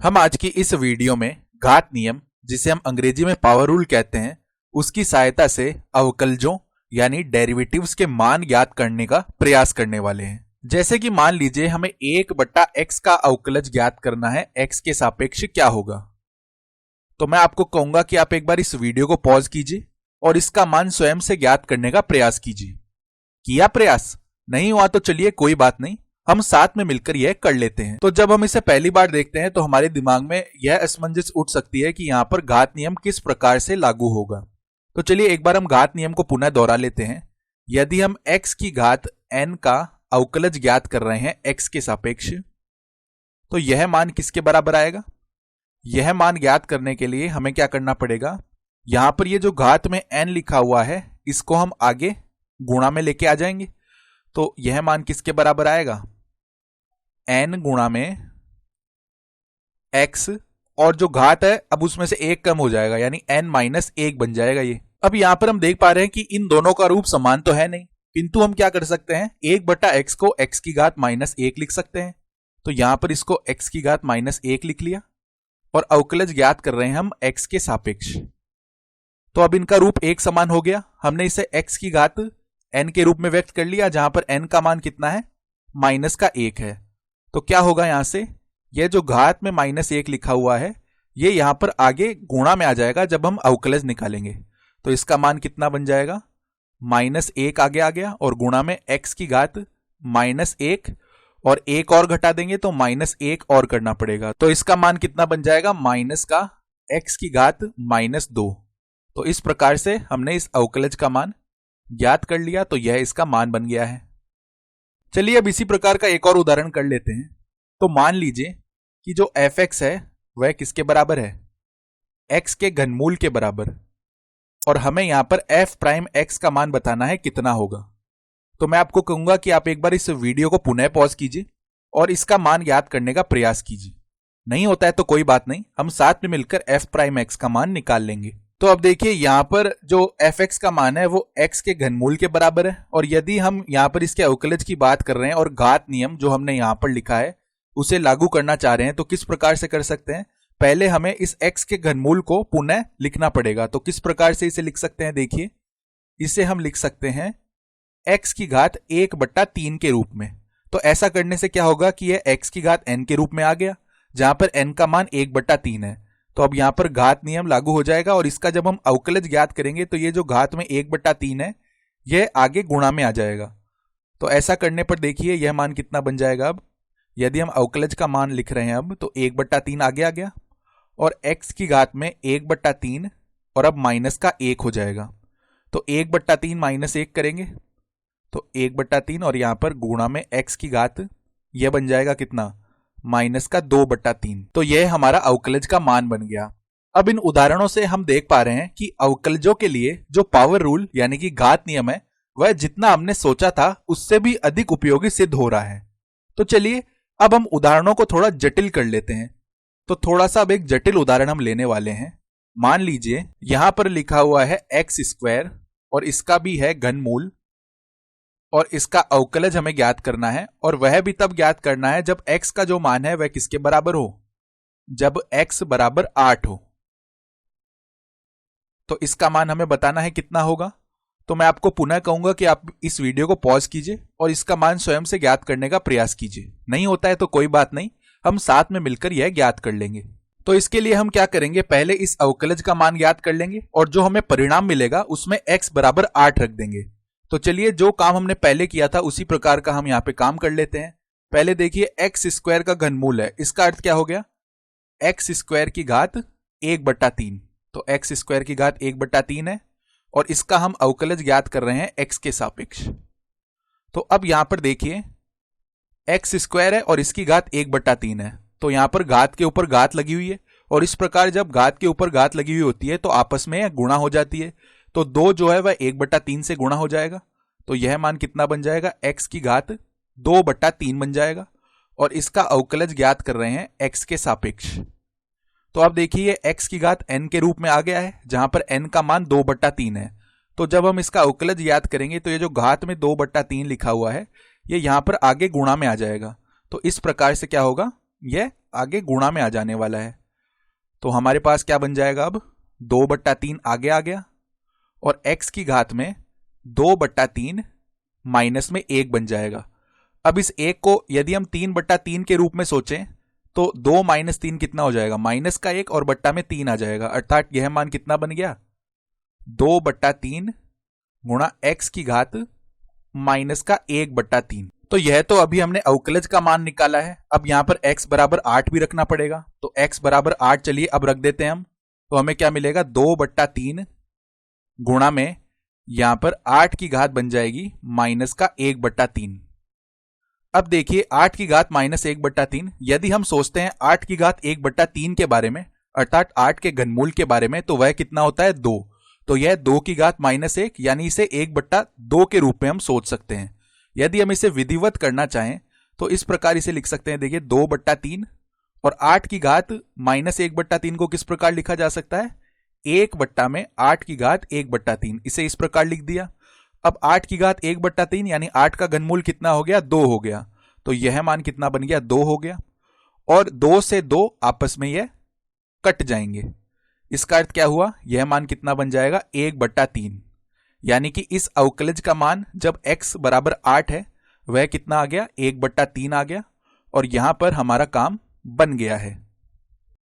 हम आज की इस वीडियो में घात नियम, जिसे हम अंग्रेजी में पावर रूल कहते हैं, उसकी सहायता से अवकलजों यानी डेरिवेटिव्स के मान ज्ञात करने का प्रयास करने वाले हैं। जैसे कि मान लीजिए हमें 1/x का अवकलज ज्ञात करना है, x के सापेक्ष क्या होगा। तो मैं आपको कहूंगा कि आप एक बार इस वीडियो को पॉज कीजिए और इसका मान स्वयं से ज्ञात करने का प्रयास कीजिए। किया प्रयास? नहीं हुआ तो चलिए कोई बात नहीं, हम साथ में मिलकर यह कर लेते हैं। तो जब हम इसे पहली बार देखते हैं तो हमारे दिमाग में यह असमंजस उठ सकती है कि यहां पर घात नियम किस प्रकार से लागू होगा। तो चलिए एक बार हम घात नियम को पुनः दोहरा लेते हैं। यदि हम x की घात n का अवकलज ज्ञात कर रहे हैं x के सापेक्ष, तो यह मान किसके बराबर आएगा? यह मान ज्ञात करने के लिए हमें क्या करना पड़ेगा, यहां पर ये जो घात में n लिखा हुआ है इसको हम आगे गुणा में लेके आ जाएंगे। तो यह मान किसके बराबर आएगा? n गुणा में x, और जो घात है अब उसमें से एक कम हो जाएगा यानी n-1 बन जाएगा ये। अब यहां पर हम देख पा रहे हैं कि इन दोनों का रूप समान तो है नहीं, किंतु हम क्या कर सकते हैं, 1/x को x की घात -1 लिख सकते हैं। तो यहां पर इसको x की घात -1 लिख लिया और अवकलज ज्ञात कर रहे हैं हम x के सापेक्ष। तो अब इनका रूप एक समान हो गया। हमने इसे x की घात n के रूप में व्यक्त कर लिया, जहां पर n का मान कितना है, -1 है। तो क्या होगा यहां से, यह जो घात में -1 लिखा हुआ है ये यहां पर आगे गुणा में आ जाएगा जब हम अवकलज निकालेंगे। तो इसका मान कितना बन जाएगा, -1 आगे आ गया और गुणा में x की घात -1 और एक और घटा देंगे तो -1 और करना पड़ेगा। तो इसका मान कितना बन जाएगा, माइनस का x की घात -2। तो इस प्रकार से हमने इस अवकलज का मान ज्ञात कर लिया, तो यह इसका मान बन गया है। चलिए अब इसी प्रकार का एक और उदाहरण कर लेते हैं। तो मान लीजिए कि जो fx है वह किसके बराबर है, x के घनमूल के बराबर, और हमें यहां पर f प्राइम x का मान बताना है कितना होगा। तो मैं आपको कहूंगा कि आप एक बार इस वीडियो को पुनः पॉज कीजिए और इसका मान ज्ञात करने का प्रयास कीजिए। नहीं होता है तो कोई बात नहीं, हम साथ में मिलकर f प्राइम x का मान निकाल लेंगे। तो अब देखिए यहां पर जो fx का मान है वो x के घनमूल के बराबर है, और यदि हम यहां पर इसके अवकलज की बात कर रहे हैं और घात नियम जो हमने यहां पर लिखा है उसे लागू करना चाह रहे हैं, तो किस प्रकार से कर सकते हैं, पहले हमें इस x के घनमूल को पुनः लिखना पड़ेगा। तो किस प्रकार से इसे लिख सकते हैं, देखिए इसे हम लिख सकते हैं x की घात 1/3 के रूप में। तो ऐसा करने से क्या होगा कि यह x की घात n के रूप में आ गया, जहां पर n का मान 1/3 है। तो अब यहां पर घात नियम लागू हो जाएगा और इसका जब हम अवकलज ज्ञात करेंगे तो ये जो घात में 1/3 है यह आगे गुणा में आ जाएगा। तो ऐसा करने पर देखिए यह मान कितना बन जाएगा। अब यदि हम अवकलज का मान लिख रहे हैं अब, तो 1/3 आगे आ गया और x की घात में 1/3 और अब माइनस का 1 हो जाएगा। तो 1/3 -1 करेंगे तो 1/3 और यहां पर गुणा में x की घात, यह बन जाएगा कितना, -2/3। तो यह हमारा अवकलज का मान बन गया। अब इन उदाहरणों से हम देख पा रहे हैं कि अवकलजों के लिए जो पावर रूल यानी कि घात नियम है वह जितना हमने सोचा था उससे भी अधिक उपयोगी सिद्ध हो रहा है। तो चलिए अब हम उदाहरणों को थोड़ा जटिल कर लेते हैं। तो थोड़ा सा अब एक जटिल उदाहरण हम लेने वाले हैं। मान लीजिए यहां पर लिखा हुआ है x² और इसका भी है घनमूल, और इसका अवकलज हमें ज्ञात करना है, और वह भी तब ज्ञात करना है जब x का जो मान है वह किसके बराबर हो, जब x बराबर 8 हो। तो इसका मान हमें बताना है कितना होगा। तो मैं आपको पुनः कहूंगा कि आप इस वीडियो को पॉज कीजिए और इसका मान स्वयं से ज्ञात करने का प्रयास कीजिए। नहीं होता है तो कोई बात नहीं, हम साथ में मिलकर यह ज्ञात कर लेंगे। तो इसके लिए हम क्या करेंगे, पहले इस अवकलज का मान ज्ञात कर लेंगे और जो हमें परिणाम मिलेगा उसमें x बराबर 8 रख देंगे। तो चलिए जो काम हमने पहले किया था उसी प्रकार का हम यहां पे काम कर लेते हैं। पहले देखिए x² का घनमूल है, इसका अर्थ क्या हो गया, x² की घात 1/3। तो x² की घात 1/3 है और इसका हम अवकलज ज्ञात कर रहे हैं x के सापेक्ष। तो अब यहां पर देखिए x² है और इसकी घात 1/3 है, तो यहां पर घात के ऊपर घात लगी हुई है, और इस प्रकार जब घात के ऊपर घात लगी हुई होती है तो आपस में गुणा हो जाती है। तो 2 जो है वह 1/3 से गुणा हो जाएगा। तो यह मान कितना बन जाएगा, x की घात 2/3 बन जाएगा, और इसका अवकलज ज्ञात कर रहे हैं x के सापेक्ष। तो अब देखिए x की घात n के रूप में आ गया है, जहां पर n का मान 2/3 है। तो जब हम इसका अवकलज ज्ञात करेंगे तो ये जो घात में 2/3 लिखा हुआ है ये यहां पर आगे गुणा में आ जाएगा। तो इस प्रकार से क्या होगा, यह आगे गुणा में आ जाने वाला है। तो हमारे पास क्या बन जाएगा, अब 2/3 आगे आ गया और x की घात में 2/3 माइनस में 1 बन जाएगा। अब इस 1 को यदि हम 3/3 के रूप में सोचें तो 2 - 3 कितना हो जाएगा, माइनस का 1 और बट्टा में 3 आ जाएगा, अर्थात यह मान कितना बन गया, 2/3 गुणा x की घात माइनस का 1/3। तो यह तो अभी हमने अवकलज का मान निकाला है। अब यहां पर x बराबर 8 भी रखना पड़ेगा। तो x बराबर 8 चलिए अब रख देते हैं हम। तो हमें क्या मिलेगा, 2/3 गुणा में यहां पर 8 की घात बन जाएगी माइनस का 1/3। अब देखिए 8 की घात माइनस 1/3, यदि हम सोचते हैं 8 की घात 1/3 के बारे में, अर्थात 8 के घनमूल के बारे में, तो वह कितना होता है, 2। तो यह 2 की घात माइनस 1, यानी इसे 1/2 के रूप में हम सोच सकते हैं। यदि हम इसे विधिवत करना चाहें तो इस प्रकार इसे लिख सकते हैं। देखिए 2/3 और 8 की घात माइनस 1/3 को किस प्रकार लिखा जा सकता है, 1/8 की घात 1/3। इसे इस प्रकार लिख दिया। अब 8 की घात 1/3 यानी 8 का घनमूल कितना हो गया, 2 हो गया। तो यह मान कितना बन गया, 2 हो गया। और 2 से 2 आपस में यह कट जाएंगे। इसका अर्थ क्या हुआ, यह मान कितना बन जाएगा, 1/3। यानी कि इस अवकलज का मान जब x बराबर 8 है वह कितना आ गया, 1/3 आ गया। और यहां पर हमारा काम बन गया है।